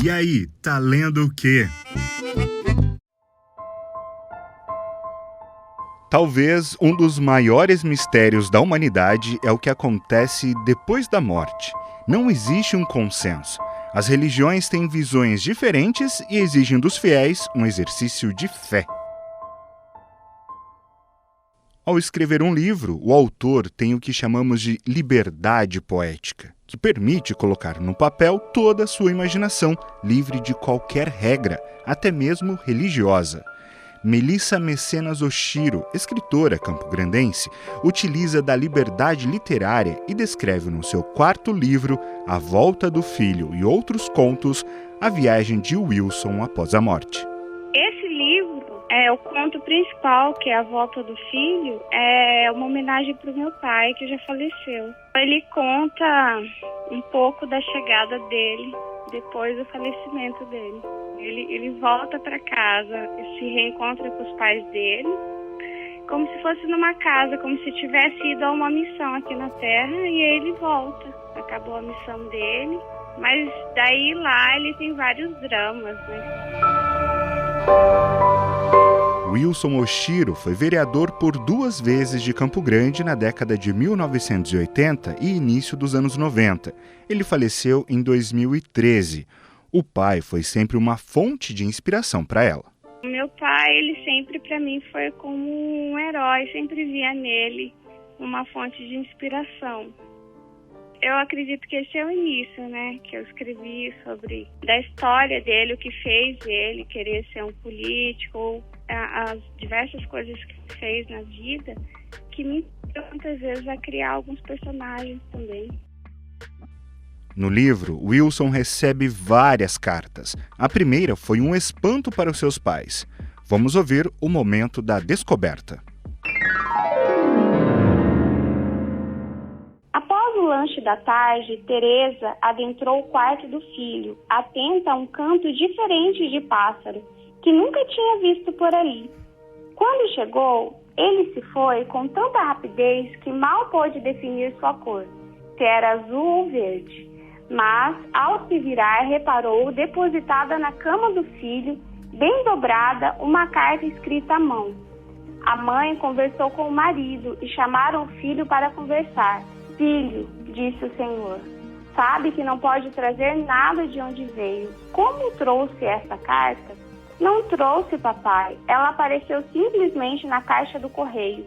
E aí, tá lendo o quê? Talvez um dos maiores mistérios da humanidade é o que acontece depois da morte. Não existe um consenso. As religiões têm visões diferentes e exigem dos fiéis um exercício de fé. Ao escrever um livro, o autor tem o que chamamos de liberdade poética, que permite colocar no papel toda a sua imaginação, livre de qualquer regra, até mesmo religiosa. Melissa Mecenas Oshiro, escritora campograndense, utiliza da liberdade literária e descreve no seu quarto livro, A Volta do Filho e Outros Contos, a viagem de Wilson após a morte. Esse livro, o conto principal, que é A Volta do Filho, é uma homenagem para o meu pai, que já faleceu. Ele conta um pouco da chegada dele depois do falecimento dele. Ele volta para casa, se reencontra com os pais dele, como se fosse numa casa, como se tivesse ido a uma missão aqui na Terra, e aí ele volta. Acabou a missão dele, mas daí lá ele tem vários dramas, né? Wilson Oshiro foi vereador por 2 vezes de Campo Grande na década de 1980 e início dos anos 90. Ele faleceu em 2013. O pai foi sempre uma fonte de inspiração para ela. Meu pai, ele sempre para mim foi como um herói, sempre via nele uma fonte de inspiração. Eu acredito que esse é o início, né? Que eu escrevi sobre da história dele, o que fez ele querer ser um político, ou as diversas coisas que ele fez na vida, que me inspirou muitas vezes a criar alguns personagens também. No livro, Wilson recebe várias cartas. A primeira foi um espanto para os seus pais. Vamos ouvir o momento da descoberta. Após o lanche da tarde, Teresa adentrou o quarto do filho, atenta a um canto diferente de pássaro, que nunca tinha visto por ali. Quando chegou, ele se foi com tanta rapidez que mal pôde definir sua cor, se era azul ou verde. Mas, ao se virar, reparou, depositada na cama do filho, bem dobrada, uma carta escrita à mão. A mãe conversou com o marido e chamaram o filho para conversar. Filho, disse o Senhor, sabe que não pode trazer nada de onde veio. Como trouxe esta carta? Não trouxe, papai. Ela apareceu simplesmente na caixa do correio.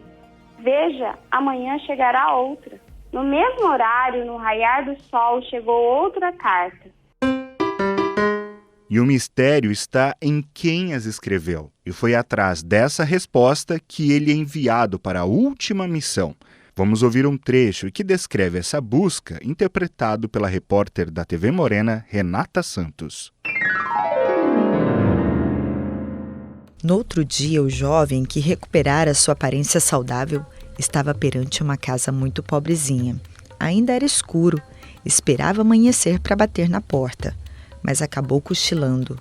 Veja, amanhã chegará outra. No mesmo horário, no raiar do sol, chegou outra carta. E o mistério está em quem as escreveu. E foi atrás dessa resposta que ele é enviado para a última missão. Vamos ouvir um trecho que descreve essa busca, interpretado pela repórter da TV Morena, Renata Santos. No outro dia, o jovem, que recuperara sua aparência saudável, estava perante uma casa muito pobrezinha. Ainda era escuro, esperava amanhecer para bater na porta, mas acabou cochilando.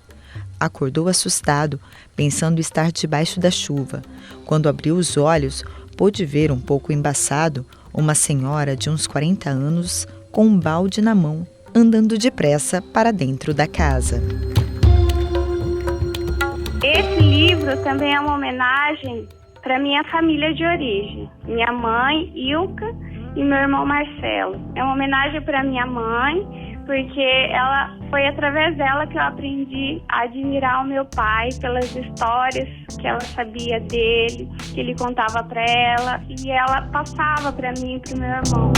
Acordou assustado, pensando estar debaixo da chuva. Quando abriu os olhos, pôde ver um pouco embaçado uma senhora de uns 40 anos com um balde na mão, andando depressa para dentro da casa. Esse livro também é uma homenagem para minha família de origem, minha mãe, Ilka, e meu irmão Marcelo. É uma homenagem para minha mãe, porque foi através dela que eu aprendi a admirar o meu pai pelas histórias que ela sabia dele, que ele contava para ela, e ela passava para mim e para o meu irmão.